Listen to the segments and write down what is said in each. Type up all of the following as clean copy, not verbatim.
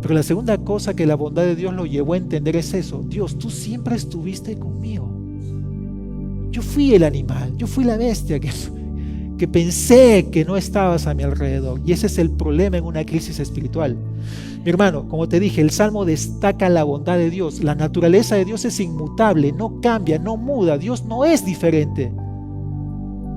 Pero la segunda cosa que la bondad de Dios lo llevó a entender es eso. Dios, tú siempre estuviste conmigo. Yo fui el animal, yo fui la bestia que pensé que no estabas a mi alrededor. Y ese es el problema en una crisis espiritual. Mi hermano, como te dije, el Salmo destaca la bondad de Dios. La naturaleza de Dios es inmutable, no cambia, no muda. Dios no es diferente.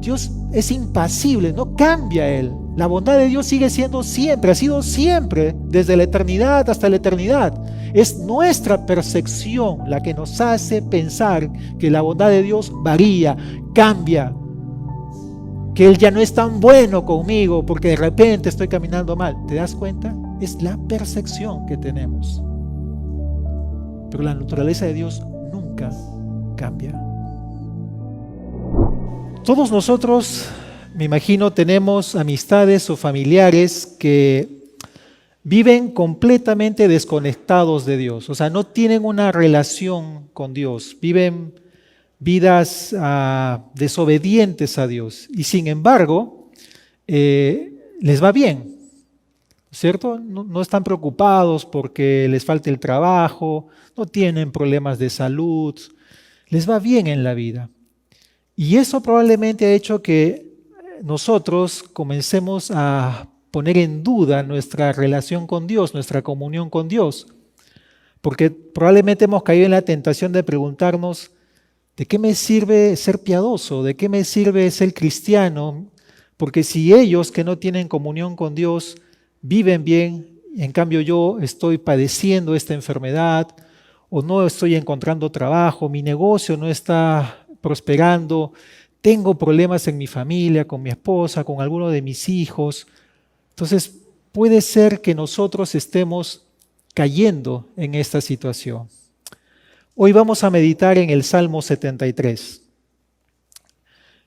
Dios es impasible, no cambia Él. La bondad de Dios sigue siendo siempre, ha sido siempre, desde la eternidad hasta la eternidad. Es nuestra percepción la que nos hace pensar que la bondad de Dios varía, cambia, que Él ya no es tan bueno conmigo porque de repente estoy caminando mal. ¿Te das cuenta? Es la percepción que tenemos. Pero la naturaleza de Dios nunca cambia. Todos nosotros, me imagino, tenemos amistades o familiares que viven completamente desconectados de Dios. O sea, no tienen una relación con Dios. Viven vidas desobedientes a Dios. Y sin embargo, les va bien, ¿cierto? No están preocupados porque les falte el trabajo, no tienen problemas de salud, les va bien en la vida. Y eso probablemente ha hecho que nosotros comencemos a poner en duda nuestra relación con Dios, nuestra comunión con Dios, porque probablemente hemos caído en la tentación de preguntarnos, ¿de qué me sirve ser piadoso? ¿De qué me sirve ser cristiano? Porque si ellos que no tienen comunión con Dios viven bien, en cambio yo estoy padeciendo esta enfermedad o no estoy encontrando trabajo, mi negocio no está prosperando, tengo problemas en mi familia, con mi esposa, con alguno de mis hijos. Entonces puede ser que nosotros estemos cayendo en esta situación. Hoy vamos a meditar en el Salmo 73.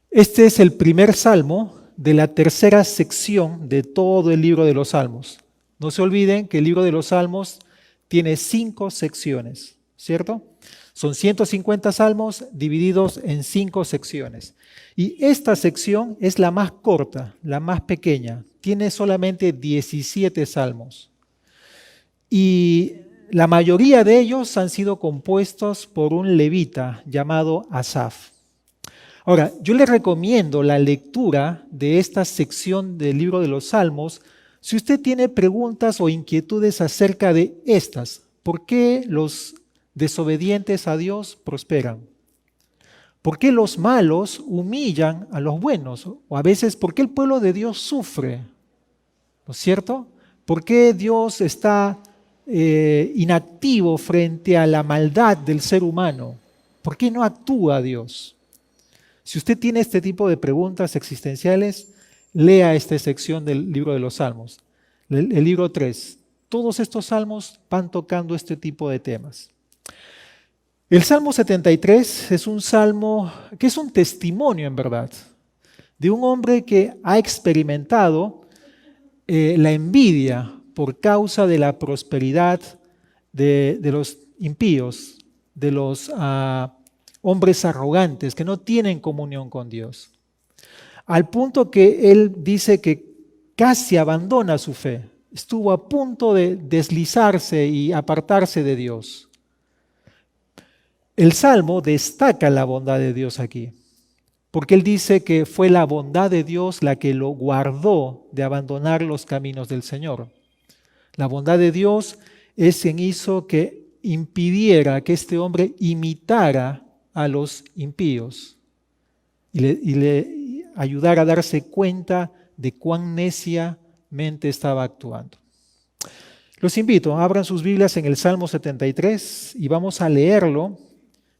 Este es el primer salmo de la tercera sección de todo el libro de los Salmos. No se olviden que el libro de los Salmos tiene 5 secciones, ¿cierto? Son 150 salmos divididos en 5 secciones. Y esta sección es la más corta, la más pequeña. Tiene solamente 17 salmos. Y la mayoría de ellos han sido compuestos por un levita llamado Asaf. Ahora, yo les recomiendo la lectura de esta sección del libro de los Salmos si usted tiene preguntas o inquietudes acerca de estas. ¿Por qué los desobedientes a Dios prosperan? ¿Por qué los malos humillan a los buenos? O a veces, ¿por qué el pueblo de Dios sufre? ¿No es cierto? ¿Por qué Dios está inactivo frente a la maldad del ser humano? ¿Por qué no actúa Dios? Si usted tiene este tipo de preguntas existenciales, lea esta sección del libro de los Salmos, el libro 3. Todos estos salmos van tocando este tipo de temas. El Salmo 73 es un salmo que es un testimonio en verdad de un hombre que ha experimentado la envidia por causa de la prosperidad de los impíos, de los hombres arrogantes que no tienen comunión con Dios. Al punto que él dice que casi abandona su fe, estuvo a punto de deslizarse y apartarse de Dios. El Salmo destaca la bondad de Dios aquí, porque él dice que fue la bondad de Dios la que lo guardó de abandonar los caminos del Señor. La bondad de Dios es quien hizo que impidiera que este hombre imitara a los impíos y le ayudara a darse cuenta de cuán neciamente estaba actuando. Los invito, abran sus Biblias en el Salmo 73 y vamos a leerlo.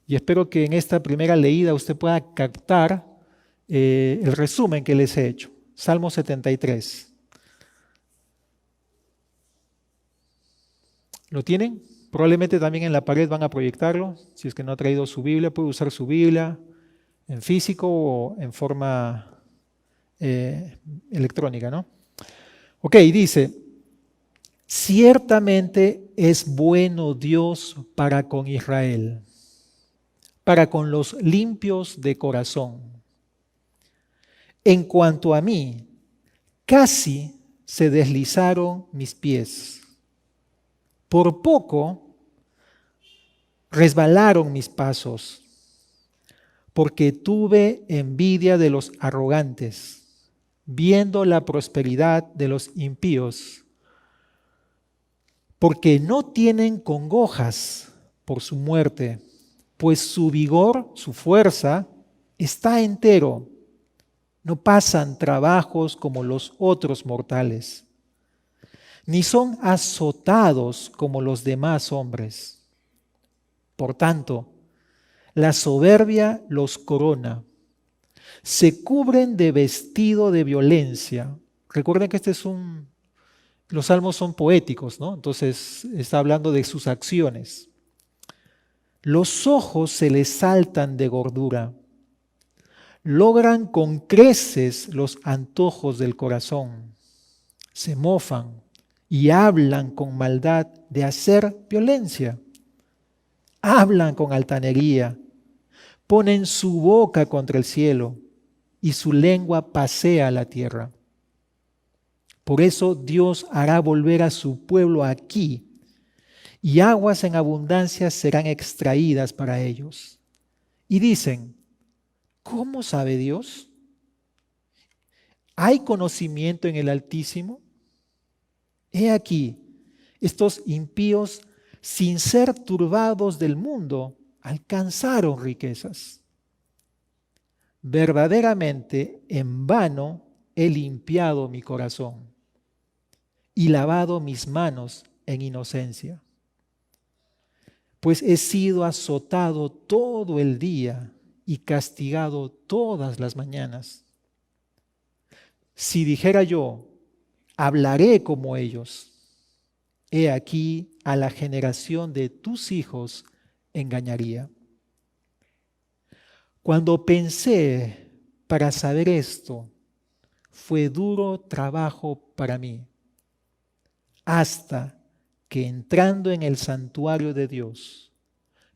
Y espero que en esta primera leída usted pueda captar el resumen que les he hecho. Salmo 73. ¿Lo tienen? Probablemente también en la pared van a proyectarlo. Si es que no ha traído su Biblia, puede usar su Biblia en físico o en forma electrónica, ¿no? Ok, dice, ciertamente es bueno Dios para con Israel, para con los limpios de corazón. En cuanto a mí, casi se deslizaron mis pies. Por poco resbalaron mis pasos, porque tuve envidia de los arrogantes, viendo la prosperidad de los impíos, porque no tienen congojas por su muerte, pues su vigor, su fuerza, está entero. No pasan trabajos como los otros mortales, ni son azotados como los demás hombres. Por tanto, la soberbia los corona. Se cubren de vestido de violencia. Recuerden que los salmos son poéticos, ¿no? Entonces está hablando de sus acciones. Los ojos se les saltan de gordura. Logran con creces los antojos del corazón. Se mofan y hablan con maldad de hacer violencia. Hablan con altanería. Ponen su boca contra el cielo y su lengua pasea la tierra. Por eso Dios hará volver a su pueblo aquí, y aguas en abundancia serán extraídas para ellos. Y dicen, ¿cómo sabe Dios? ¿Hay conocimiento en el Altísimo? He aquí, estos impíos, sin ser turbados del mundo, alcanzaron riquezas. Verdaderamente en vano he limpiado mi corazón y lavado mis manos en inocencia, pues he sido azotado todo el día y castigado todas las mañanas. Si dijera yo, hablaré como ellos, he aquí a la generación de tus hijos engañaría. Cuando pensé para saber esto, fue duro trabajo para mí, hasta que entrando en el santuario de Dios,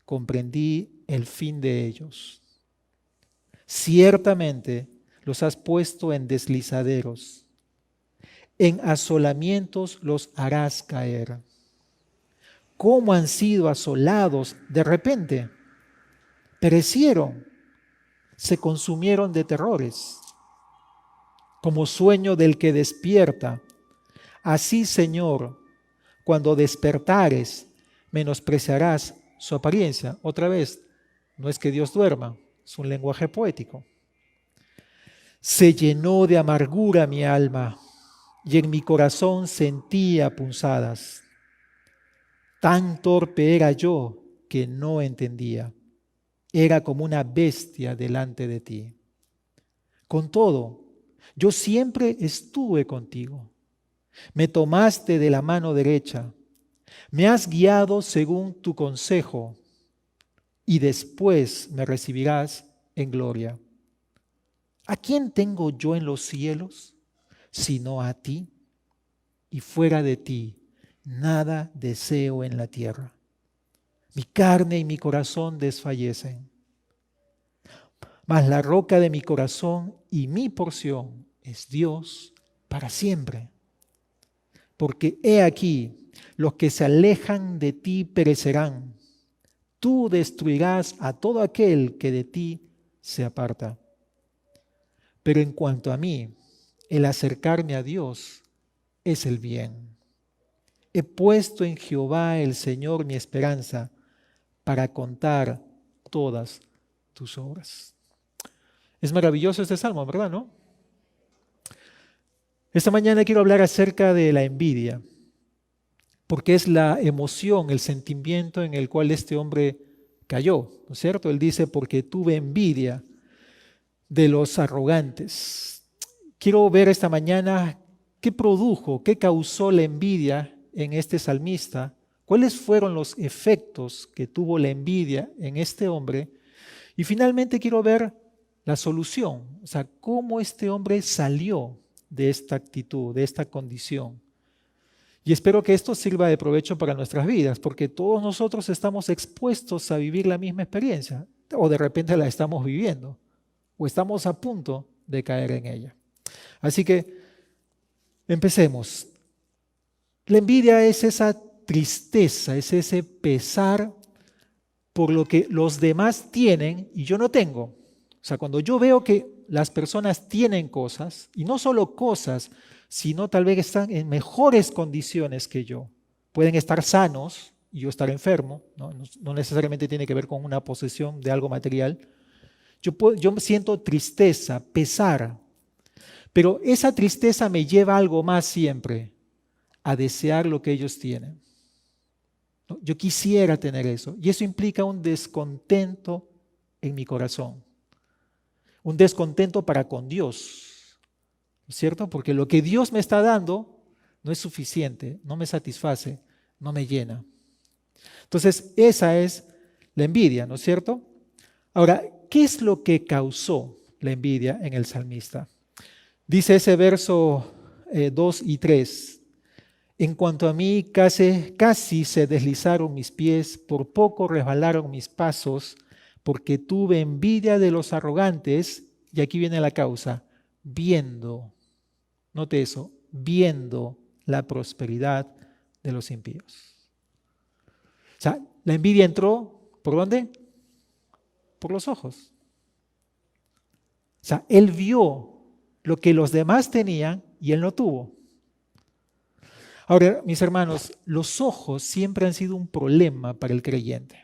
comprendí el fin de ellos. Ciertamente los has puesto en deslizaderos, en asolamientos los harás caer. ¿Cómo han sido asolados de repente? Perecieron, se consumieron de terrores, como sueño del que despierta. Así, Señor, cuando despertares, menospreciarás su apariencia. Otra vez, no es que Dios duerma, es un lenguaje poético. Se llenó de amargura mi alma y en mi corazón sentía punzadas. Tan torpe era yo que no entendía. Era como una bestia delante de ti. Con todo, yo siempre estuve contigo. Me tomaste de la mano derecha. Me has guiado según tu consejo y después me recibirás en gloria. ¿A quién tengo yo en los cielos sino a ti? Y fuera de ti nada deseo en la tierra. Mi carne y mi corazón desfallecen, mas la roca de mi corazón y mi porción es Dios para siempre. Porque he aquí, los que se alejan de ti perecerán. Tú destruirás a todo aquel que de ti se aparta. Pero en cuanto a mí, el acercarme a Dios es el bien. He puesto en Jehová el Señor mi esperanza para contar todas tus obras. Es maravilloso este salmo, ¿verdad, no? Esta mañana quiero hablar acerca de la envidia, porque es la emoción, el sentimiento en el cual este hombre cayó, ¿no es cierto? Él dice, porque tuve envidia de los arrogantes. Quiero ver esta mañana qué produjo, qué causó la envidia en este salmista, cuáles fueron los efectos que tuvo la envidia en este hombre, y finalmente quiero ver la solución, o sea, cómo este hombre salió de esta actitud, de esta condición. Y espero que esto sirva de provecho para nuestras vidas, porque todos nosotros estamos expuestos a vivir la misma experiencia, o de repente la estamos viviendo, o estamos a punto de caer en ella. Así que empecemos. La envidia es esa tristeza, es ese pesar por lo que los demás tienen y yo no tengo. O sea, cuando yo veo que las personas tienen cosas, y no solo cosas, sino tal vez están en mejores condiciones que yo. Pueden estar sanos y yo estar enfermo, no necesariamente tiene que ver con una posesión de algo material. Yo siento tristeza, pesar, pero esa tristeza me lleva a algo más siempre, a desear lo que ellos tienen. ¿No? Yo quisiera tener eso, y eso implica un descontento en mi corazón, un descontento para con Dios, ¿no es cierto? Porque lo que Dios me está dando no es suficiente, no me satisface, no me llena. Entonces, esa es la envidia, ¿no es cierto? Ahora, ¿qué es lo que causó la envidia en el salmista? Dice ese verso 2 y 3. En cuanto a mí, casi se deslizaron mis pies, por poco resbalaron mis pasos, porque tuve envidia de los arrogantes, y aquí viene la causa, viendo, note eso, viendo la prosperidad de los impíos. O sea, la envidia entró, ¿por dónde? Por los ojos. O sea, él vio lo que los demás tenían y él no tuvo. Ahora, mis hermanos, los ojos siempre han sido un problema para el creyente.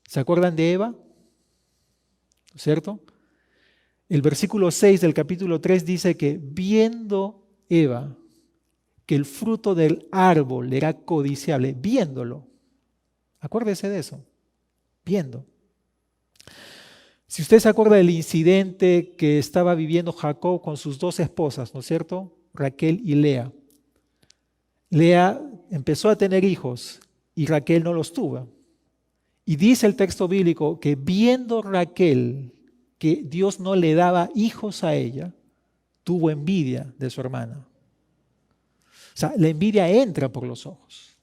¿Se acuerdan de Eva? ¿Cierto? El versículo 6 del capítulo 3 dice que viendo Eva que el fruto del árbol era codiciable, viéndolo. Acuérdese de eso, viendo. Si usted se acuerda del incidente que estaba viviendo Jacob con sus dos esposas, ¿no es cierto? Raquel y Lea. Lea empezó a tener hijos y Raquel no los tuvo. Y dice el texto bíblico que viendo Raquel que Dios no le daba hijos a ella, tuvo envidia de su hermana. O sea, la envidia entra por los ojos.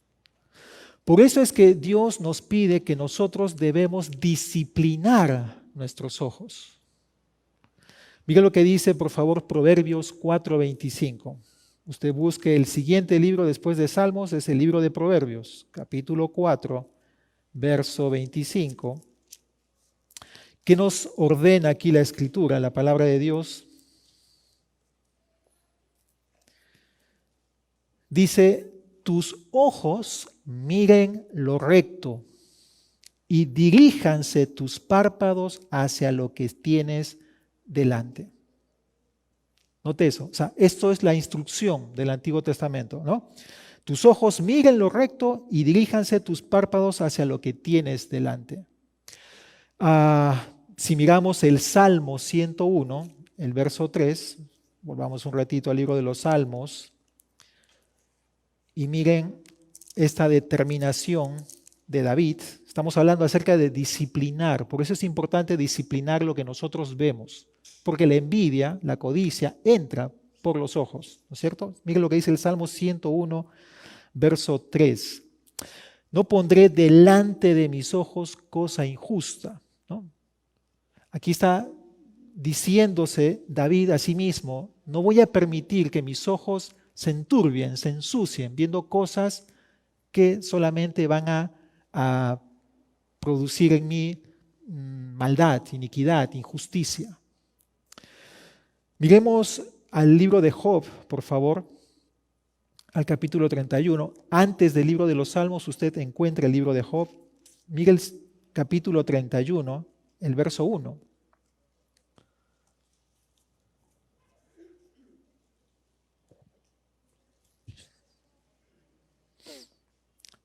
Por eso es que Dios nos pide que nosotros debemos disciplinar nuestros ojos. Mira lo que dice, por favor, Proverbios 4:25. Usted busque el siguiente libro después de Salmos, es el libro de Proverbios, capítulo 4, verso 25. ¿Qué nos ordena aquí la Escritura, la palabra de Dios? Dice, tus ojos miren lo recto y diríjanse tus párpados hacia lo que tienes delante. Note eso, o sea, esto es la instrucción del Antiguo Testamento, ¿no? Tus ojos miren lo recto y diríjanse tus párpados hacia lo que tienes delante. Si miramos el Salmo 101, el verso 3, volvamos un ratito al libro de los Salmos, y miren esta determinación de David. Estamos hablando acerca de disciplinar, por eso es importante disciplinar lo que nosotros vemos, porque la envidia, la codicia, entra por los ojos, ¿no es cierto? Miren lo que dice el Salmo 101, verso 3. No pondré delante de mis ojos cosa injusta, ¿no? Aquí está diciéndose David a sí mismo, no voy a permitir que mis ojos se enturbien, se ensucien, viendo cosas que solamente van a producir en mí maldad, iniquidad, injusticia. Miremos al libro de Job, por favor, al capítulo 31. Antes del libro de los Salmos usted encuentra el libro de Job. Mire el capítulo 31, el verso 1.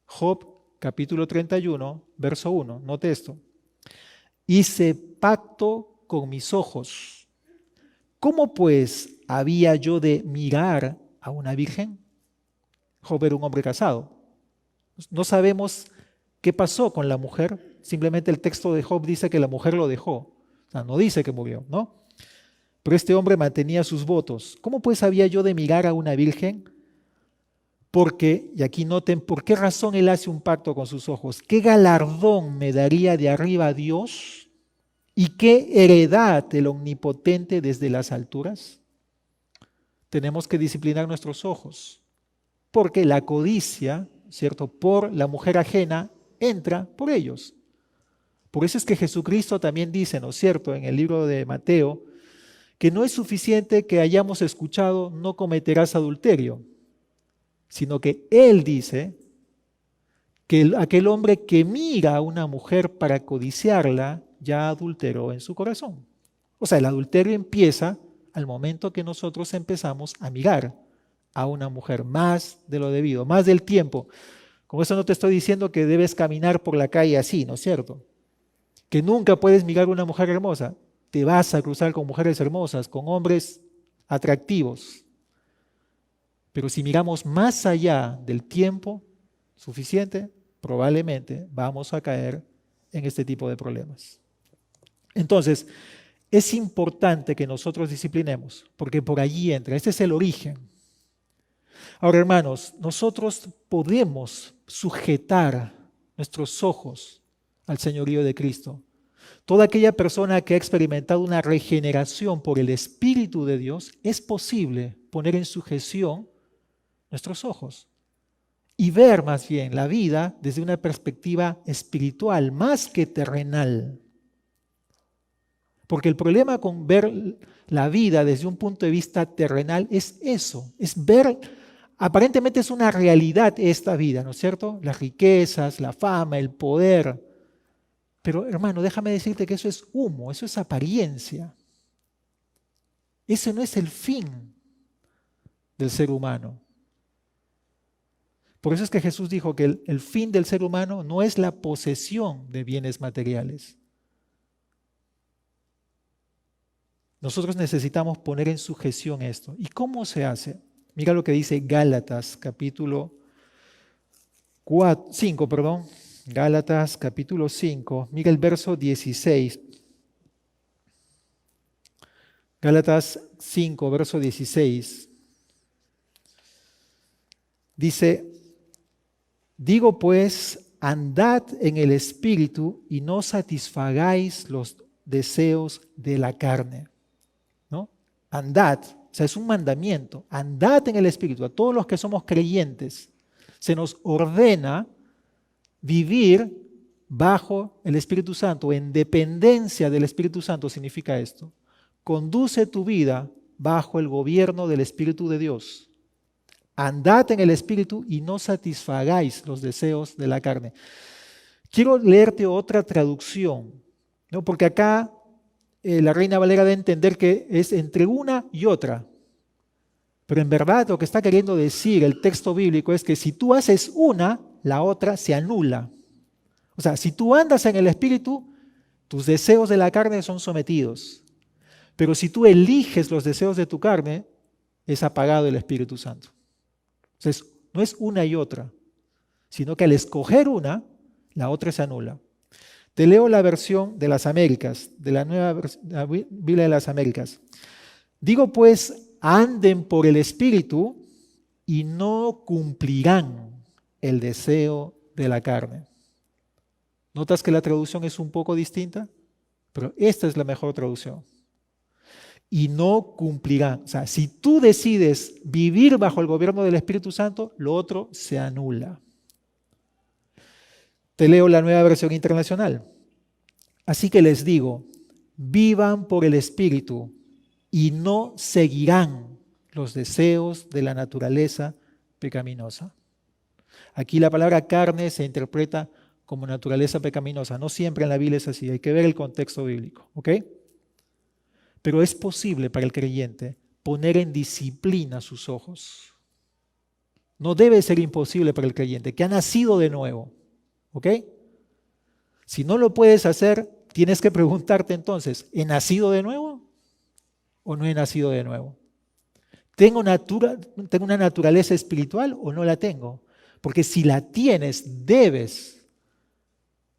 Job, capítulo 31, verso 1. Note esto. Hice pacto con mis ojos. ¿Cómo pues había yo de mirar a una virgen? Job era un hombre casado. No sabemos qué pasó con la mujer. Simplemente el texto de Job dice que la mujer lo dejó. O sea, no dice que murió, ¿no? Pero este hombre mantenía sus votos. ¿Cómo pues había yo de mirar a una virgen? Porque, y aquí noten, ¿por qué razón él hace un pacto con sus ojos? ¿Qué galardón me daría de arriba Dios? ¿Y qué heredad el Omnipotente desde las alturas? Tenemos que disciplinar nuestros ojos. porque la codicia, ¿cierto?, por la mujer ajena entra por ellos. Por eso es que Jesucristo también dice, ¿no es cierto?, en el libro de Mateo, que no es suficiente que hayamos escuchado no cometerás adulterio, sino que Él dice que aquel hombre que mira a una mujer para codiciarla ya adulteró en su corazón. O sea, el adulterio empieza al momento que nosotros empezamos a mirar a una mujer más de lo debido, más del tiempo. Con eso no te estoy diciendo que debes caminar por la calle así, ¿no es cierto? Que nunca puedes mirar a una mujer hermosa. Te vas a cruzar con mujeres hermosas, con hombres atractivos. Pero si miramos más allá del tiempo suficiente, probablemente vamos a caer en este tipo de problemas. Entonces, es importante que nosotros disciplinemos, porque por allí entra, este es el origen. Ahora, hermanos, nosotros podemos sujetar nuestros ojos al señorío de Cristo. Toda aquella persona que ha experimentado una regeneración por el Espíritu de Dios, es posible poner en sujeción nuestros ojos y ver más bien la vida desde una perspectiva espiritual, más que terrenal. Porque el problema con ver la vida desde un punto de vista terrenal es eso, es ver, aparentemente es una realidad esta vida, ¿no es cierto? Las riquezas, la fama, el poder. Pero hermano, déjame decirte que eso es humo, eso es apariencia. Ese no es el fin del ser humano. Por eso es que Jesús dijo que el fin del ser humano no es la posesión de bienes materiales. Nosotros necesitamos poner en sujeción esto. ¿Y cómo se hace? Mira lo que dice Gálatas capítulo 5, perdón. Gálatas capítulo 5. Mira el verso 16. Gálatas 5, verso 16. Dice, digo pues, andad en el Espíritu y no satisfagáis los deseos de la carne. ¿No? Andad, o sea, es un mandamiento, andad en el Espíritu. A todos los que somos creyentes se nos ordena vivir bajo el Espíritu Santo, en dependencia del Espíritu Santo significa esto. Conduce tu vida bajo el gobierno del Espíritu de Dios. Andad en el Espíritu y no satisfagáis los deseos de la carne. Quiero leerte otra traducción, ¿no? Porque acá la Reina Valera da a entender que es entre una y otra. Pero en verdad lo que está queriendo decir el texto bíblico es que si tú haces una, la otra se anula. O sea, si tú andas en el Espíritu, tus deseos de la carne son sometidos. Pero si tú eliges los deseos de tu carne, es apagado el Espíritu Santo. Entonces, no es una y otra, sino que al escoger una, la otra se anula. Te leo la versión de las Américas, de la nueva la Biblia de las Américas. Digo pues, anden por el Espíritu y no cumplirán el deseo de la carne. ¿Notas que la traducción es un poco distinta? Pero esta es la mejor traducción. Y no cumplirán. O sea, si tú decides vivir bajo el gobierno del Espíritu Santo, lo otro se anula. Te leo la nueva versión internacional. Así que les digo, vivan por el Espíritu y no seguirán los deseos de la naturaleza pecaminosa. Aquí la palabra carne se interpreta como naturaleza pecaminosa. No siempre en la Biblia es así, hay que ver el contexto bíblico, ¿ok? Pero es posible para el creyente poner en disciplina sus ojos. No debe ser imposible para el creyente que ha nacido de nuevo, ¿ok? Si no lo puedes hacer, tienes que preguntarte entonces, ¿he nacido de nuevo o no he nacido de nuevo? ¿Tengo una naturaleza espiritual o no la tengo? Porque si la tienes, debes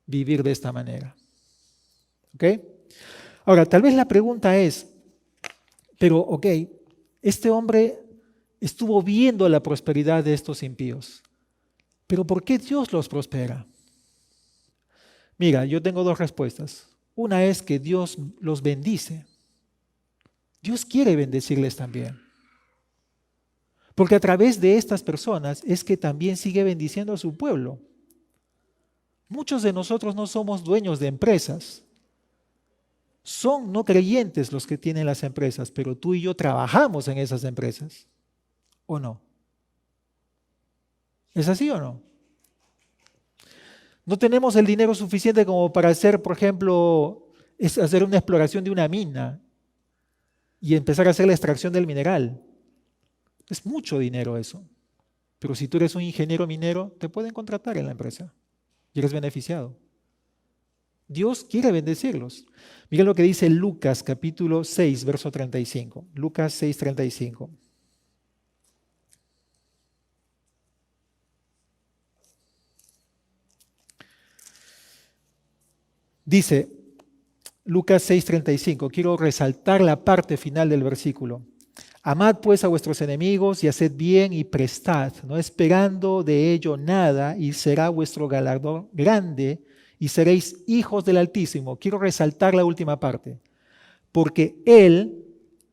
vivir de esta manera. ¿Ok? Ahora, tal vez la pregunta es, pero ok, este hombre estuvo viendo la prosperidad de estos impíos, pero ¿por qué Dios los prospera? Mira, yo tengo dos respuestas. Una es que Dios los bendice. Dios quiere bendecirles también. Porque a través de estas personas es que también sigue bendiciendo a su pueblo. Muchos de nosotros no somos dueños de empresas. Son no creyentes los que tienen las empresas, pero tú y yo trabajamos en esas empresas. ¿O no? ¿Es así o no? No tenemos el dinero suficiente como para hacer, por ejemplo, hacer una exploración de una mina y empezar a hacer la extracción del mineral. Es mucho dinero eso. Pero si tú eres un ingeniero minero, te pueden contratar en la empresa y eres beneficiado. Dios quiere bendecirlos. Mira lo que dice Lucas capítulo 6, verso 35. Lucas 6, 35. Dice Lucas 6, 35. Quiero resaltar la parte final del versículo. Amad pues a vuestros enemigos y haced bien y prestad, no esperando de ello nada, y será vuestro galardón grande y seréis hijos del Altísimo. Quiero resaltar la última parte. Porque Él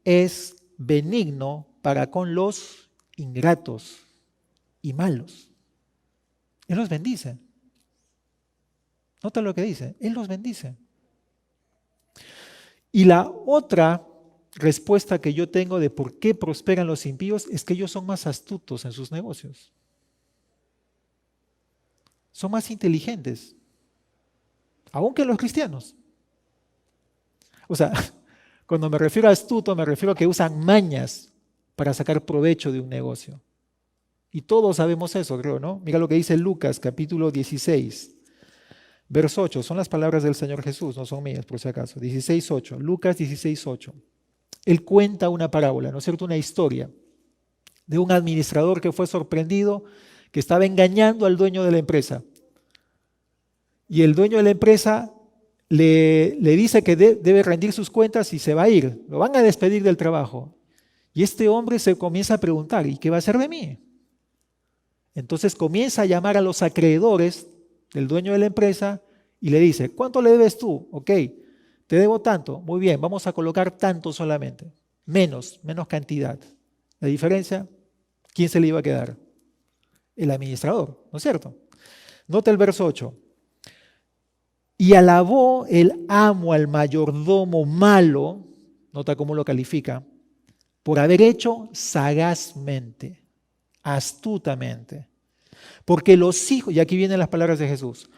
es benigno para con los ingratos y malos. Él los bendice. Nota lo que dice, Él los bendice. Y la otra respuesta que yo tengo de por qué prosperan los impíos es que ellos son más astutos en sus negocios. Son más inteligentes, aun que los cristianos. O sea, cuando me refiero a astuto, me refiero a que usan mañas para sacar provecho de un negocio. Y todos sabemos eso, creo, ¿no? Mira lo que dice Lucas, capítulo 16, verso 8. Son las palabras del Señor Jesús, no son mías, por si acaso. 16, 8. Lucas 16, 8. Él cuenta una parábola, ¿no es cierto? Una historia de un administrador que fue sorprendido, que estaba engañando al dueño de la empresa. Y el dueño de la empresa le dice que debe rendir sus cuentas y se va a ir. Lo van a despedir del trabajo. Y este hombre se comienza a preguntar, ¿y qué va a hacer de mí? Entonces comienza a llamar a los acreedores del dueño de la empresa y le dice, ¿cuánto le debes tú? Ok, te debo tanto. Muy bien, vamos a colocar tanto solamente. Menos cantidad. La diferencia, ¿quién se le iba a quedar? El administrador, ¿no es cierto? Nota el verso 8. Y alabó el amo al mayordomo malo, nota cómo lo califica, por haber hecho sagazmente, astutamente. Porque los hijos, y aquí vienen las palabras de Jesús,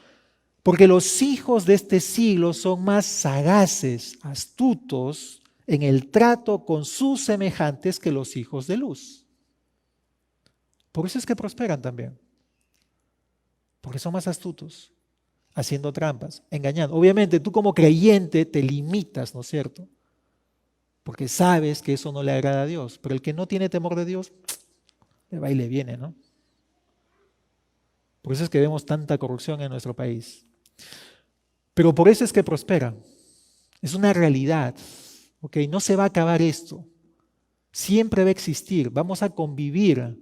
porque los hijos de este siglo son más sagaces, astutos en el trato con sus semejantes que los hijos de luz. Por eso es que prosperan también, porque son más astutos, haciendo trampas, engañando. Obviamente tú como creyente te limitas, ¿no es cierto? Porque sabes que eso no le agrada a Dios, pero el que no tiene temor de Dios, le va y le viene, ¿no? Por eso es que vemos tanta corrupción en nuestro país. Pero por eso es que prospera. Es una realidad. ¿Ok? No se va a acabar esto. Siempre va a existir. Vamos a convivir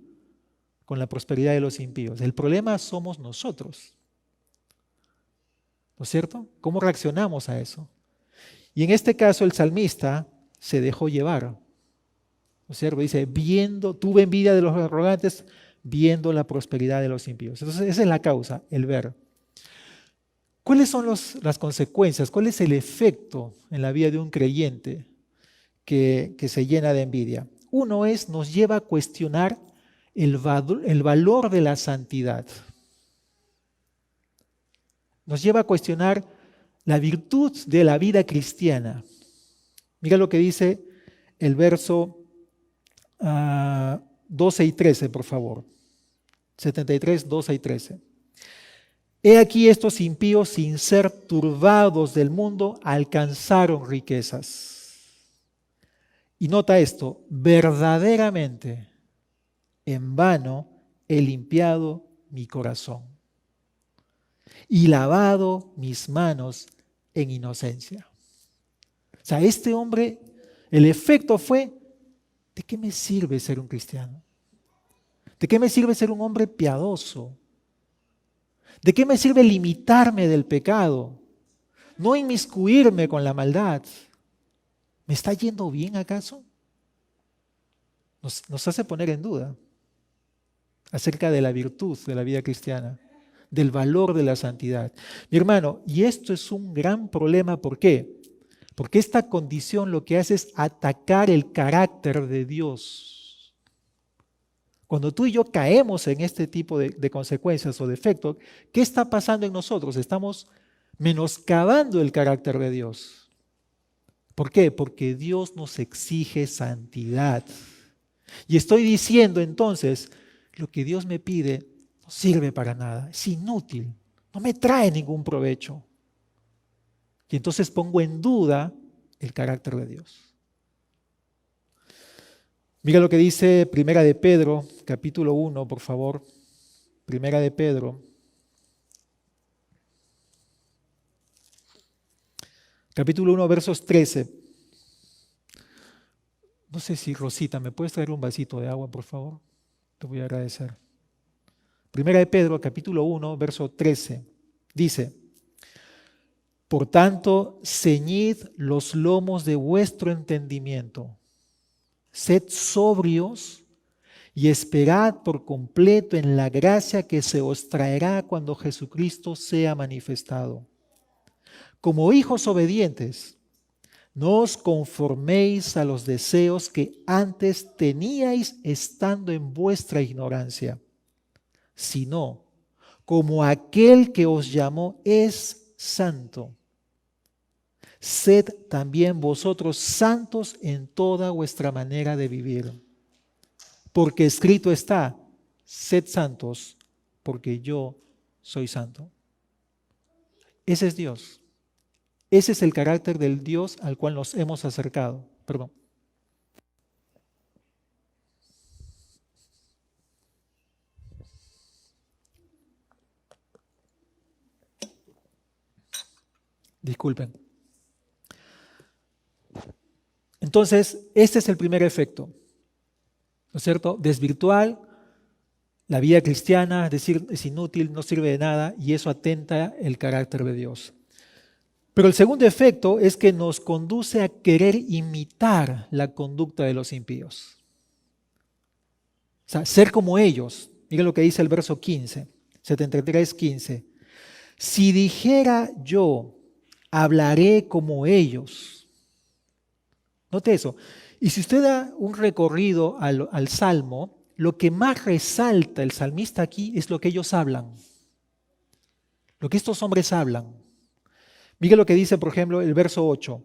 con la prosperidad de los impíos. El problema somos nosotros. ¿No es cierto? ¿Cómo reaccionamos a eso? Y en este caso el salmista se dejó llevar. ¿No es cierto? Dice, tuve envidia de los arrogantes, viendo la prosperidad de los impíos. Entonces esa es la causa, el ver. ¿Cuáles son las consecuencias? ¿Cuál es el efecto en la vida de un creyente que se llena de envidia? Uno nos lleva a cuestionar el valor de la santidad. Nos lleva a cuestionar la virtud de la vida cristiana. Mira lo que dice el verso 12 y 13, por favor. 73, 12 y 13. He aquí estos impíos, sin ser turbados del mundo, alcanzaron riquezas. Y nota esto, verdaderamente en vano he limpiado mi corazón y lavado mis manos en inocencia. O sea, este hombre, el efecto fue, ¿de qué me sirve ser un cristiano? ¿De qué me sirve ser un hombre piadoso? ¿De qué me sirve limitarme del pecado? No inmiscuirme con la maldad. ¿Me está yendo bien acaso? Nos hace poner en duda. acerca de la virtud de la vida cristiana, del valor de la santidad. Mi hermano, y esto es un gran problema, ¿por qué? Porque esta condición lo que hace es atacar el carácter de Dios. Cuando tú y yo caemos en este tipo de consecuencias o defectos, ¿qué está pasando en nosotros? Estamos menoscabando el carácter de Dios. ¿Por qué? Porque Dios nos exige santidad. Y estoy diciendo entonces, lo que Dios me pide no sirve para nada, es inútil, no me trae ningún provecho. Y entonces pongo en duda el carácter de Dios. Mira lo que dice Primera de Pedro, capítulo 1, por favor. Primera de Pedro, capítulo 1, versos 13. No sé si Rosita, ¿me puedes traer un vasito de agua, por favor? Te voy a agradecer. Primera de Pedro, capítulo 1, verso 13. Dice: por tanto, ceñid los lomos de vuestro entendimiento, sed sobrios y esperad por completo en la gracia que se os traerá cuando Jesucristo sea manifestado. Como hijos obedientes, no os conforméis a los deseos que antes teníais estando en vuestra ignorancia, sino como aquel que os llamó es santo. Sed también vosotros santos en toda vuestra manera de vivir. Porque escrito está, sed santos, porque yo soy santo. Ese es Dios. Ese es el carácter del Dios al cual nos hemos acercado. Perdón. Disculpen. Entonces, este es el primer efecto, ¿no es cierto? Desvirtuar la vida cristiana, es decir, es inútil, no sirve de nada, y eso atenta el carácter de Dios. Pero el segundo efecto es que nos conduce a querer imitar la conducta de los impíos. O sea, ser como ellos. Miren lo que dice el verso 15, 73:15. Si dijera yo, hablaré como ellos. Note eso. Y si usted da un recorrido al Salmo, lo que más resalta el salmista aquí es lo que ellos hablan. Lo que estos hombres hablan. Mire lo que dice, por ejemplo, el verso 8.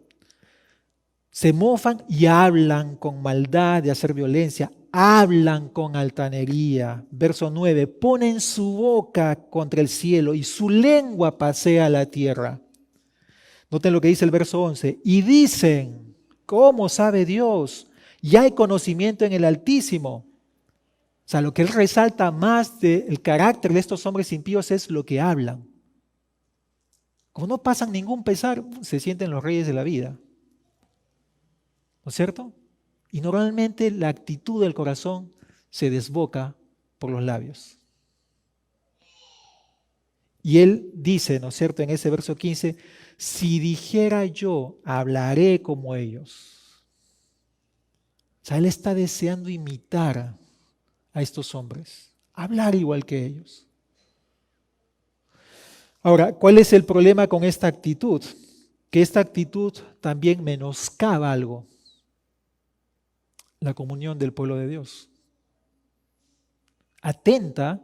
Se mofan y hablan con maldad de hacer violencia, hablan con altanería. Verso 9, ponen su boca contra el cielo y su lengua pasea la tierra. Noten lo que dice el verso 11, y dicen, ¿cómo sabe Dios? Ya hay conocimiento en el Altísimo. O sea, lo que él resalta más del carácter de estos hombres impíos es lo que hablan. Como no pasan ningún pesar, se sienten los reyes de la vida. ¿No es cierto? Y normalmente la actitud del corazón se desboca por los labios. Y él dice, ¿no es cierto?, en ese verso 15, si dijera yo, hablaré como ellos. O sea, él está deseando imitar a estos hombres, hablar igual que ellos. Ahora, ¿cuál es el problema con esta actitud? Que esta actitud también menoscaba algo, la comunión del pueblo de Dios. Atenta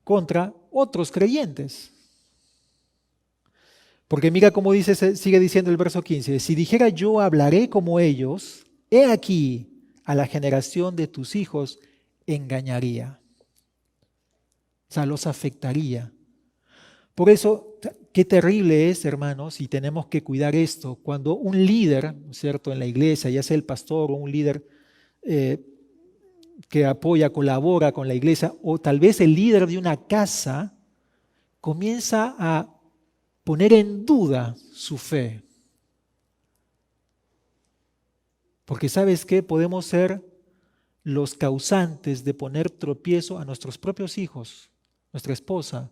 contra otros creyentes. Porque mira cómo dice, sigue diciendo el verso 15, si dijera yo hablaré como ellos, he aquí a la generación de tus hijos engañaría. O sea, los afectaría. Por eso, qué terrible es, hermanos, y tenemos que cuidar esto, cuando un líder, ¿no es cierto?, en la iglesia, ya sea el pastor o un líder que apoya, colabora con la iglesia, o tal vez el líder de una casa, comienza a poner en duda su fe. Porque ¿sabes qué? Podemos ser los causantes de poner tropiezo a nuestros propios hijos, nuestra esposa,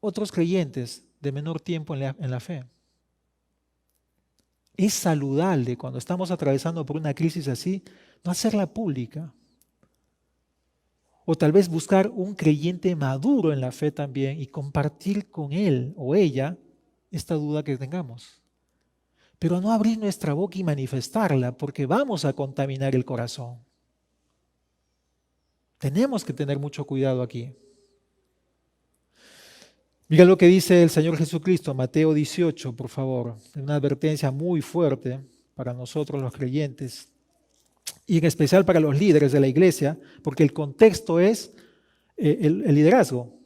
otros creyentes de menor tiempo en la fe. Es saludable cuando estamos atravesando por una crisis así, no hacerla pública. O tal vez buscar un creyente maduro en la fe también y compartir con él o ella esta duda que tengamos. Pero no abrir nuestra boca y manifestarla porque vamos a contaminar el corazón. Tenemos que tener mucho cuidado aquí. Mira lo que dice el Señor Jesucristo, Mateo 18, por favor. Es una advertencia muy fuerte para nosotros los creyentes y en especial para los líderes de la iglesia, porque el contexto es el liderazgo.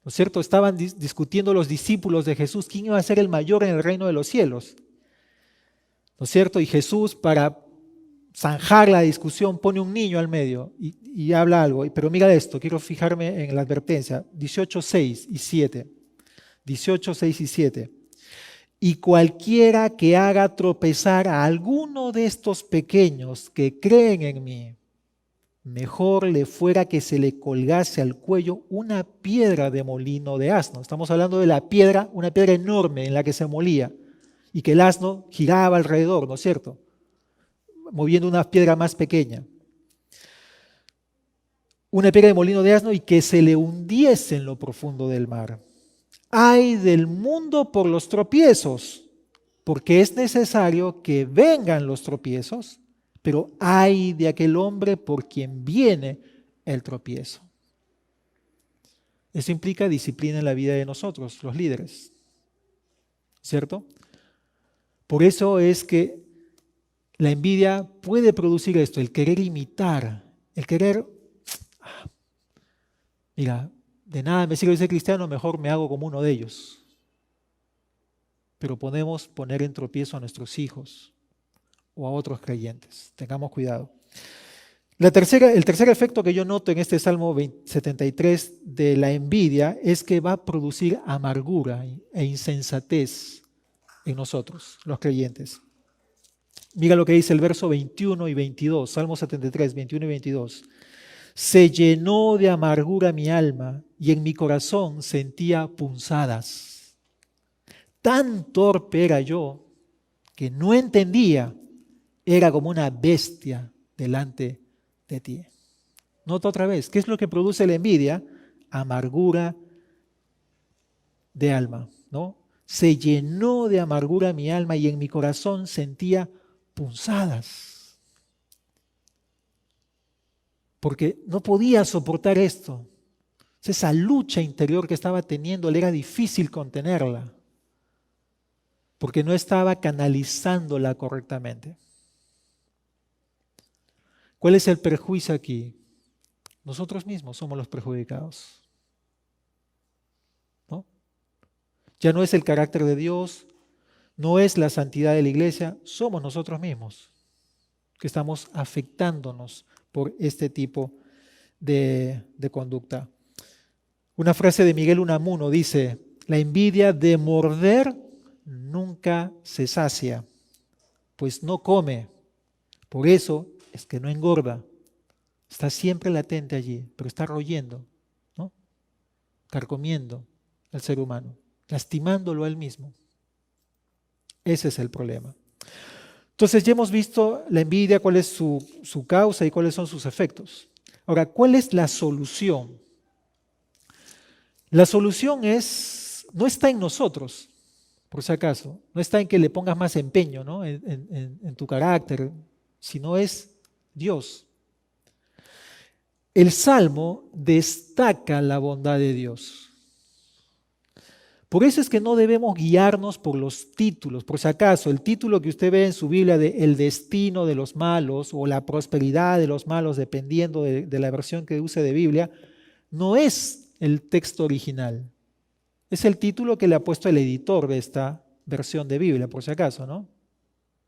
¿No es cierto? Estaban discutiendo los discípulos de Jesús quién iba a ser el mayor en el reino de los cielos. ¿No es cierto? Y Jesús, para zanjar la discusión, pone un niño al medio y habla algo. Pero mira esto, quiero fijarme en la advertencia, 18, 6 y 7. 18, 6 y 7. Y cualquiera que haga tropezar a alguno de estos pequeños que creen en mí, mejor le fuera que se le colgase al cuello una piedra de molino de asno. Estamos hablando de la piedra, una piedra enorme en la que se molía y que el asno giraba alrededor, ¿no es cierto? Moviendo una piedra más pequeña. Una piedra de molino de asno y que se le hundiese en lo profundo del mar. Ay del mundo por los tropiezos, porque es necesario que vengan los tropiezos, pero ay de aquel hombre por quien viene el tropiezo. Eso implica disciplina en la vida de nosotros, los líderes, ¿cierto? Por eso es que la envidia puede producir esto, el querer imitar, el querer, mira, de nada me sirve ser cristiano, mejor me hago como uno de ellos. Pero podemos poner en tropiezo a nuestros hijos o a otros creyentes. Tengamos cuidado. El tercer efecto que yo noto en este Salmo 73 de la envidia es que va a producir amargura e insensatez en nosotros, los creyentes. Mira lo que dice el verso 21 y 22, Salmo 73, 21 y 22. Se llenó de amargura mi alma y en mi corazón sentía punzadas. Tan torpe era yo que no entendía, era como una bestia delante de ti. Nota otra vez, ¿qué es lo que produce la envidia? Amargura de alma, ¿no? Se llenó de amargura mi alma y en mi corazón sentía punzadas. Porque no podía soportar esto. Esa lucha interior que estaba teniendo, le era difícil contenerla. Porque no estaba canalizándola correctamente. ¿Cuál es el perjuicio aquí? Nosotros mismos somos los perjudicados, ¿no? Ya no es el carácter de Dios, no es la santidad de la iglesia, somos nosotros mismos que estamos afectándonos por este tipo de conducta. Una frase de Miguel Unamuno dice, la envidia de morder nunca se sacia, pues no come, por eso es que no engorda, está siempre latente allí, pero está royendo, ¿no? Carcomiendo al ser humano, lastimándolo a él mismo. Ese es el problema. Entonces ya hemos visto la envidia, cuál es su causa y cuáles son sus efectos. Ahora, ¿cuál es la solución? La solución no está en nosotros, por si acaso, no está en que le pongas más empeño, ¿no? en tu carácter, sino es Dios. El Salmo destaca la bondad de Dios. Por eso es que no debemos guiarnos por los títulos. Por si acaso, el título que usted ve en su Biblia de El destino de los malos o la prosperidad de los malos, dependiendo de la versión que use de Biblia, no es el texto original. Es el título que le ha puesto el editor de esta versión de Biblia, por si acaso, ¿no? O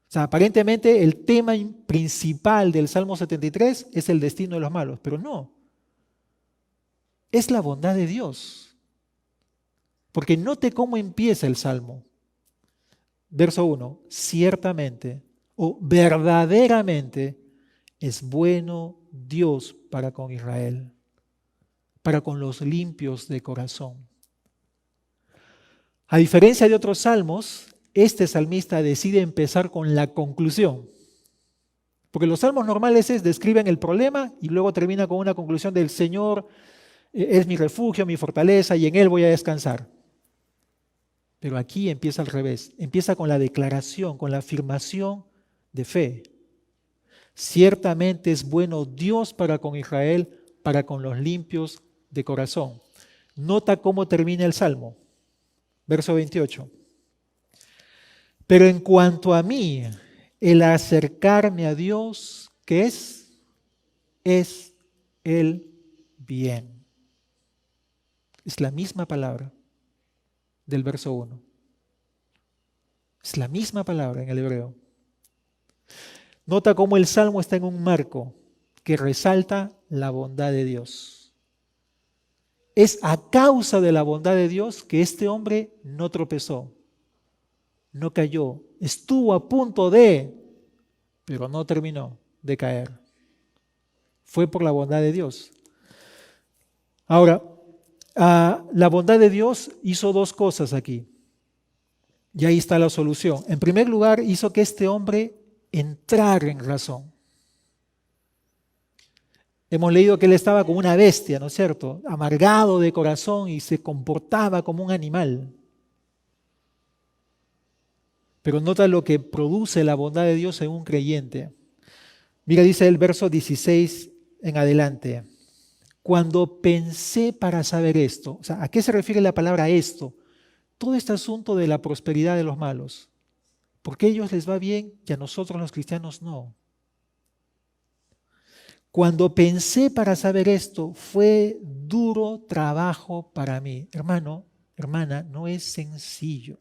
sea, aparentemente el tema principal del Salmo 73 es el destino de los malos, pero no. Es la bondad de Dios. Porque note cómo empieza el Salmo. Verso 1, ciertamente o verdaderamente es bueno Dios para con Israel, para con los limpios de corazón. A diferencia de otros salmos, este salmista decide empezar con la conclusión. Porque los salmos normales describen el problema y luego termina con una conclusión del Señor es mi refugio, mi fortaleza y en Él voy a descansar. Pero aquí empieza al revés, empieza con la declaración, con la afirmación de fe. Ciertamente es bueno Dios para con Israel, para con los limpios de corazón. Nota cómo termina el Salmo, verso 28. Pero en cuanto a mí, el acercarme a Dios, ¿qué es? Es el bien. Es la misma palabra del verso 1. Es la misma palabra en el hebreo. Nota cómo el Salmo está en un marco que resalta la bondad de Dios. Es a causa de la bondad de Dios que este hombre no tropezó, no cayó, estuvo a punto de, pero no terminó de caer. Fue por la bondad de Dios. Ahora, la bondad de Dios hizo dos cosas aquí. Y ahí está la solución. En primer lugar, hizo que este hombre entrara en razón. Hemos leído que él estaba como una bestia, ¿no es cierto? Amargado de corazón y se comportaba como un animal. Pero nota lo que produce la bondad de Dios en un creyente. Mira, dice el verso 16 en adelante. Cuando pensé para saber esto, o sea, ¿a qué se refiere la palabra esto? Todo este asunto de la prosperidad de los malos. Porque a ellos les va bien y a nosotros los cristianos no. Cuando pensé para saber esto, fue duro trabajo para mí. Hermano, hermana, no es sencillo.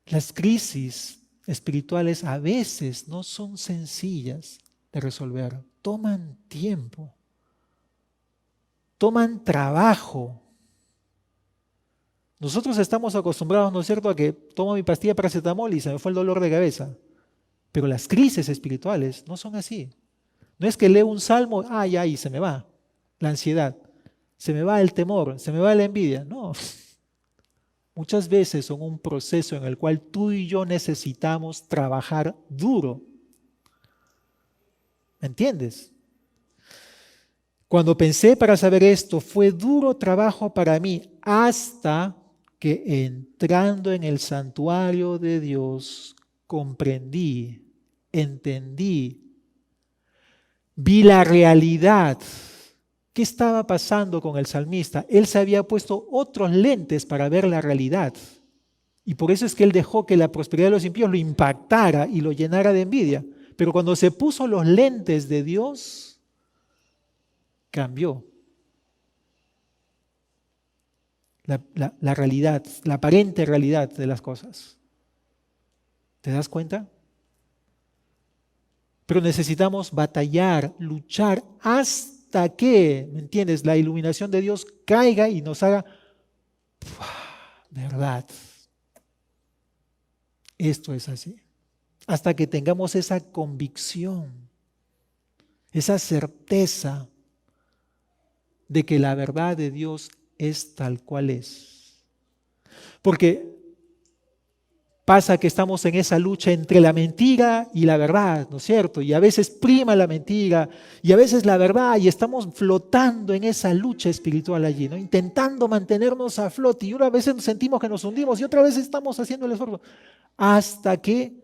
Las crisis espirituales a veces no son sencillas de resolver. Toman tiempo, toman trabajo. Nosotros estamos acostumbrados, ¿no es cierto?, a que tomo mi pastilla de paracetamol y se me fue el dolor de cabeza. Pero las crisis espirituales no son así. No es que leo un salmo, y se me va la ansiedad, se me va el temor, se me va la envidia. No, muchas veces son un proceso en el cual tú y yo necesitamos trabajar duro. ¿Me entiendes? Cuando pensé para saber esto, fue duro trabajo para mí hasta que entrando en el santuario de Dios comprendí, entendí, vi la realidad. ¿Qué estaba pasando con el salmista? Él se había puesto otros lentes para ver la realidad. Y por eso es que él dejó que la prosperidad de los impíos lo impactara y lo llenara de envidia. Pero cuando se puso los lentes de Dios, cambió la realidad, la aparente realidad de las cosas. ¿Te das cuenta? Pero necesitamos batallar, luchar hasta que, ¿me entiendes?, la iluminación de Dios caiga y nos haga, verdad, esto es así. Hasta que tengamos esa convicción, esa certeza de que la verdad de Dios es tal cual es. Porque pasa que estamos en esa lucha entre la mentira y la verdad, ¿no es cierto? Y a veces prima la mentira y a veces la verdad y estamos flotando en esa lucha espiritual allí, ¿no? Intentando mantenernos a flote y una vez sentimos que nos hundimos y otra vez estamos haciendo el esfuerzo hasta que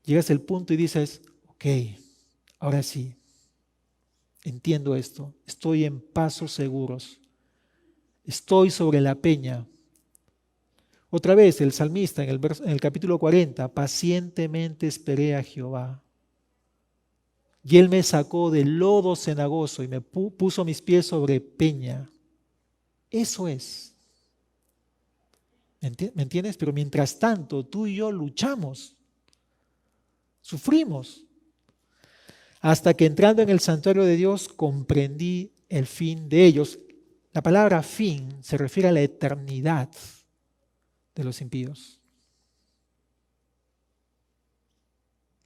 llegas al punto y dices, ok, ahora sí, entiendo esto, estoy en pasos seguros, estoy sobre la peña. Otra vez el salmista en el capítulo 40, pacientemente esperé a Jehová. Y él me sacó del lodo cenagoso y me puso mis pies sobre peña. Eso es. ¿Me entiendes? Pero mientras tanto, tú y yo luchamos, sufrimos, hasta que entrando en el santuario de Dios comprendí el fin de ellos. La palabra fin se refiere a la eternidad de los impíos,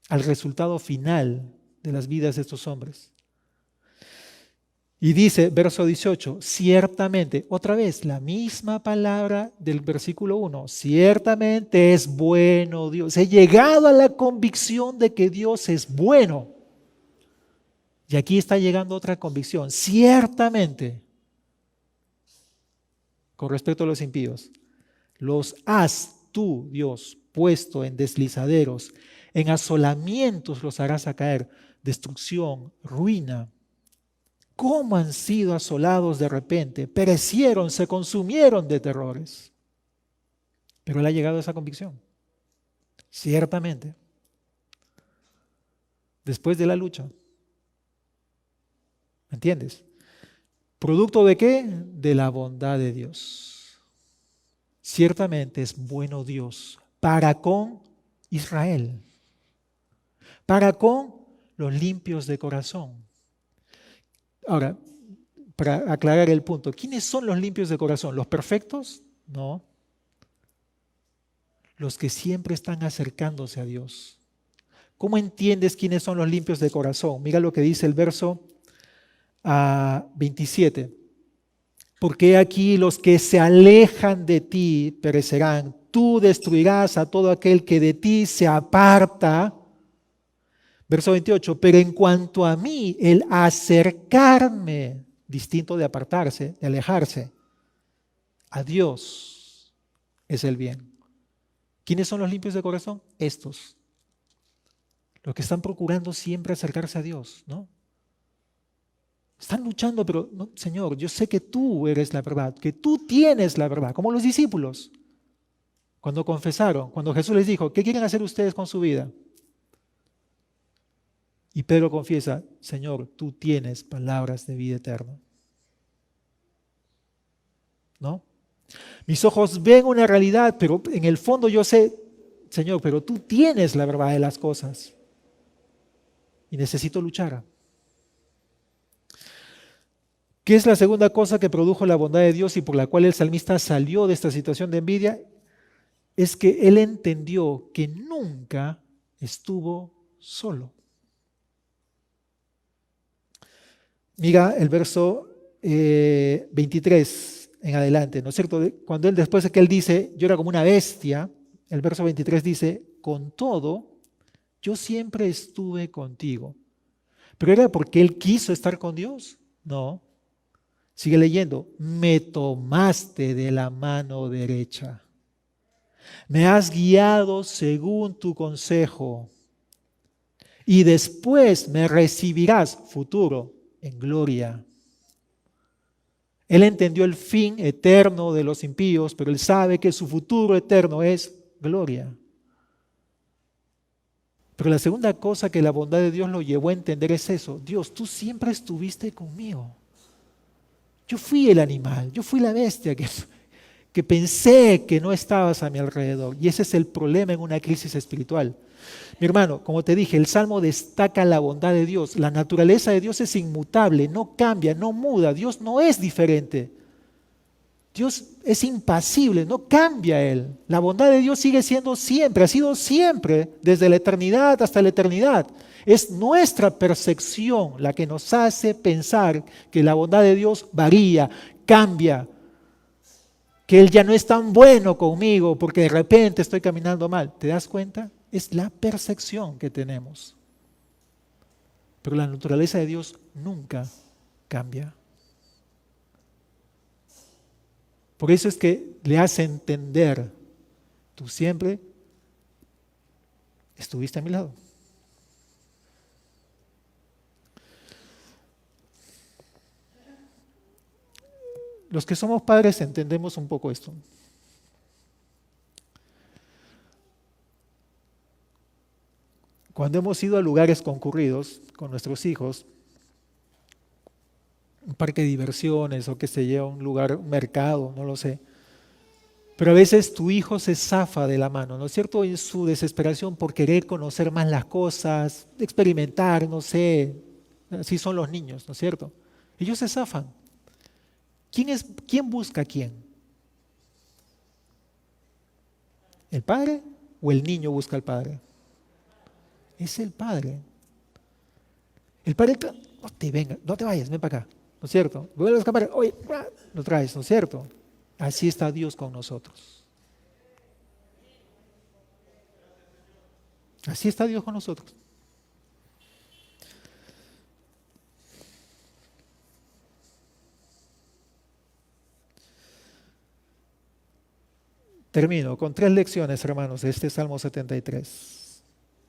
al resultado final de las vidas de estos hombres. Y dice, verso 18, ciertamente, otra vez, la misma palabra del versículo 1, ciertamente es bueno Dios. He llegado a la convicción de que Dios es bueno. Y aquí está llegando otra convicción, ciertamente, con respecto a los impíos, los has tú, Dios, puesto en deslizaderos, en asolamientos los harás a caer, destrucción, ruina. ¿Cómo han sido asolados de repente? Perecieron, se consumieron de terrores. Pero él ha llegado a esa convicción. Ciertamente. Después de la lucha. ¿Me entiendes? ¿Producto de qué? De la bondad de Dios. Ciertamente es bueno Dios para con Israel. Para con los limpios de corazón. Ahora, para aclarar el punto, ¿quiénes son los limpios de corazón? ¿Los perfectos? No. Los que siempre están acercándose a Dios. ¿Cómo entiendes quiénes son los limpios de corazón? Mira lo que dice el verso 27. Porque aquí los que se alejan de ti perecerán. Tú destruirás a todo aquel que de ti se aparta. Verso 28, pero en cuanto a mí, el acercarme, distinto de apartarse, de alejarse, a Dios es el bien. ¿Quiénes son los limpios de corazón? Estos, los que están procurando siempre acercarse a Dios, ¿no? Están luchando, pero no, Señor, yo sé que tú eres la verdad, que tú tienes la verdad, como los discípulos, cuando confesaron, cuando Jesús les dijo, ¿qué quieren hacer ustedes con su vida? Y Pedro confiesa, Señor, tú tienes palabras de vida eterna. ¿No? Mis ojos ven una realidad, pero en el fondo yo sé, Señor, pero tú tienes la verdad de las cosas. Y necesito luchar. ¿Qué es la segunda cosa que produjo la bondad de Dios y por la cual el salmista salió de esta situación de envidia? Es que él entendió que nunca estuvo solo. Mira el verso 23 en adelante, ¿no es cierto? Cuando él, después de que él dice, yo era como una bestia, el verso 23 dice, con todo, yo siempre estuve contigo. ¿Pero era porque él quiso estar con Dios? No. Sigue leyendo, me tomaste de la mano derecha. Me has guiado según tu consejo. Y después me recibirás, futuro, en gloria. Él entendió el fin eterno de los impíos, pero él sabe que su futuro eterno es gloria. Pero la segunda cosa que la bondad de Dios lo llevó a entender es eso. Dios, tú siempre estuviste conmigo. Yo fui el animal, yo fui la bestia que pensé que no estabas a mi alrededor. Y ese es el problema en una crisis espiritual. Mi hermano, como te dije, el Salmo destaca la bondad de Dios. La naturaleza de Dios es inmutable, no cambia, no muda. Dios no es diferente. Dios es impasible, no cambia Él. La bondad de Dios sigue siendo siempre, ha sido siempre, desde la eternidad hasta la eternidad. Es nuestra percepción la que nos hace pensar que la bondad de Dios varía, cambia, que Él ya no es tan bueno conmigo porque de repente estoy caminando mal. ¿Te das cuenta? Es la percepción que tenemos. Pero la naturaleza de Dios nunca cambia. Por eso es que le hace entender, tú siempre estuviste a mi lado. Los que somos padres entendemos un poco esto. Cuando hemos ido a lugares concurridos con nuestros hijos, un parque de diversiones o qué sé yo, un lugar, un mercado, no lo sé. Pero a veces tu hijo se zafa de la mano, ¿no es cierto? En su desesperación por querer conocer más las cosas, experimentar, no sé, así son los niños, ¿no es cierto? Ellos se zafan. ¿Quién busca a quién? ¿El padre o el niño busca al padre? Es el padre. El padre, no te vayas, ven para acá. ¿no es cierto? Vuelve a escapar, oye, lo traes, ¿no es cierto? Así está Dios con nosotros. Así está Dios con nosotros. Termino con 3 lecciones, hermanos, de este Salmo 73.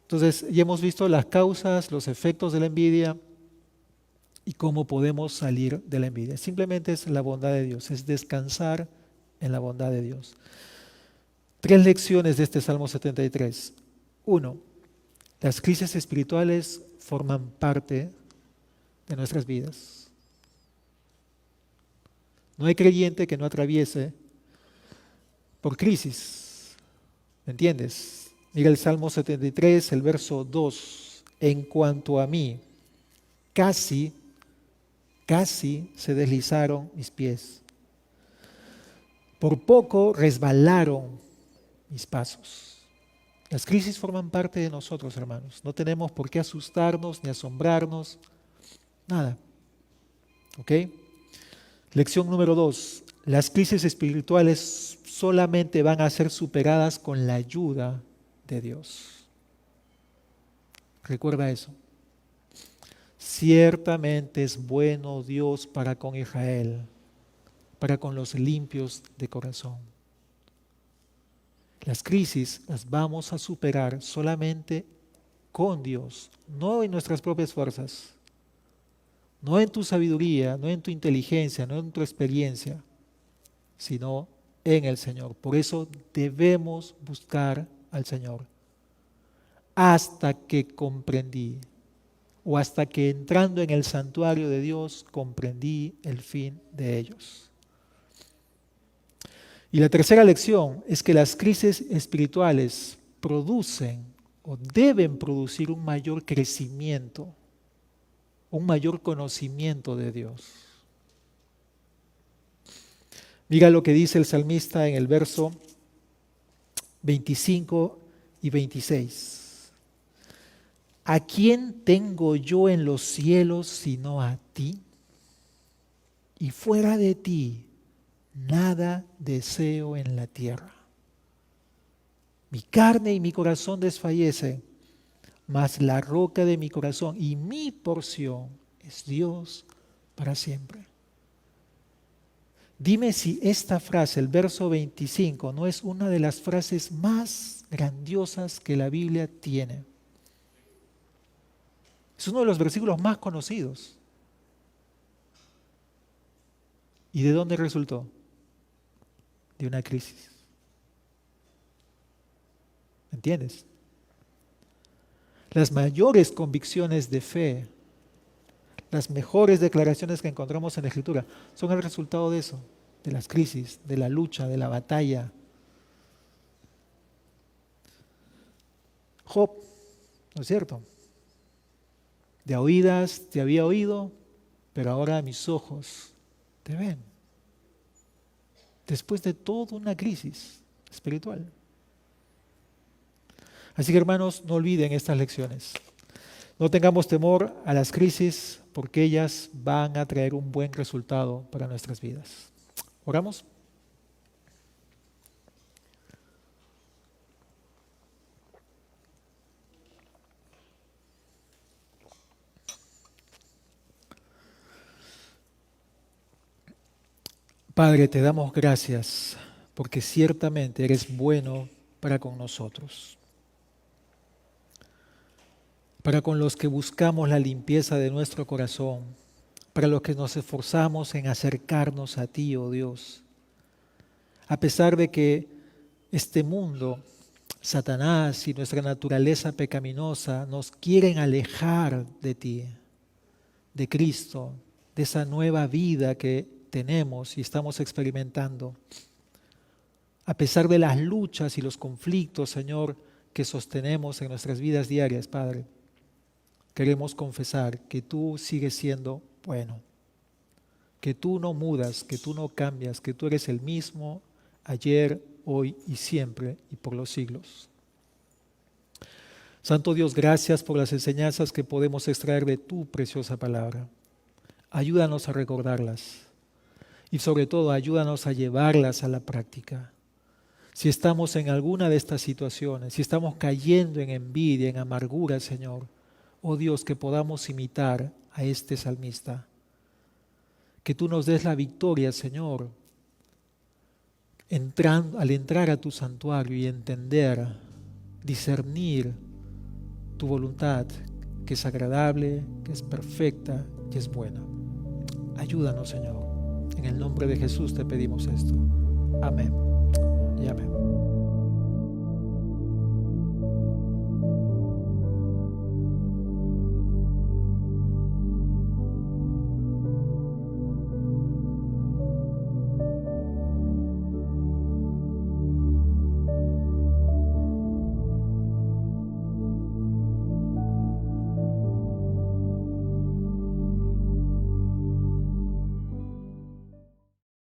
Entonces, ya hemos visto las causas, los efectos de la envidia y cómo podemos salir de la envidia. Simplemente es la bondad de Dios, es descansar en la bondad de Dios. 3 lecciones de este Salmo 73. Uno, las crisis espirituales forman parte de nuestras vidas. No hay creyente que no atraviese por crisis. ¿Me entiendes? Mira el Salmo 73, el verso 2. En cuanto a mí, casi se deslizaron mis pies. Por poco resbalaron mis pasos. Las crisis forman parte de nosotros, hermanos. No tenemos por qué asustarnos ni asombrarnos. Nada. ¿Ok? Lección número 2. Las crisis espirituales solamente van a ser superadas con la ayuda de Dios. Recuerda eso. Ciertamente es bueno Dios para con Israel, para con los limpios de corazón. Las crisis las vamos a superar solamente con Dios, no en nuestras propias fuerzas, no en tu sabiduría, no en tu inteligencia, no en tu experiencia, sino en el Señor. Por eso debemos buscar al Señor. Hasta que comprendí, o hasta que entrando en el santuario de Dios comprendí el fin de ellos. Y la tercera lección es que las crisis espirituales producen o deben producir un mayor crecimiento, un mayor conocimiento de Dios. Mira lo que dice el salmista en el verso 25 y 26. ¿A quién tengo yo en los cielos sino a ti? Y fuera de ti, nada deseo en la tierra. Mi carne y mi corazón desfallecen, mas la roca de mi corazón y mi porción es Dios para siempre. Dime si esta frase, el verso 25, no es una de las frases más grandiosas que la Biblia tiene. Es uno de los versículos más conocidos. ¿Y de dónde resultó? De una crisis. ¿Entiendes? Las mayores convicciones de fe, las mejores declaraciones que encontramos en la Escritura, son el resultado de eso, de las crisis, de la lucha, de la batalla. Job, ¿no es cierto? De oídas te había oído, pero ahora mis ojos te ven. Después de toda una crisis espiritual. Así que hermanos, no olviden estas lecciones. No tengamos temor a las crisis porque ellas van a traer un buen resultado para nuestras vidas. ¿Oramos? Padre, te damos gracias porque ciertamente eres bueno para con nosotros, para con los que buscamos la limpieza de nuestro corazón, para los que nos esforzamos en acercarnos a ti, oh Dios. A pesar de que este mundo, Satanás y nuestra naturaleza pecaminosa nos quieren alejar de ti, de Cristo, de esa nueva vida que tenemos y estamos experimentando. A pesar de las luchas y los conflictos, Señor, que sostenemos en nuestras vidas diarias, Padre, queremos confesar que tú sigues siendo bueno, que tú no mudas, que tú no cambias, que tú eres el mismo ayer, hoy y siempre y por los siglos. Santo Dios, gracias por las enseñanzas que podemos extraer de tu preciosa palabra. Ayúdanos a recordarlas y sobre todo ayúdanos a llevarlas a la práctica. Si estamos en alguna de estas situaciones, si estamos cayendo en envidia, en amargura, Señor, oh Dios, que podamos imitar a este salmista. Que tú nos des la victoria, Señor, al entrar a tu santuario y entender, discernir tu voluntad, que es agradable, que es perfecta, que es buena. Ayúdanos, Señor. En el nombre de Jesús te pedimos esto. Amén y amén.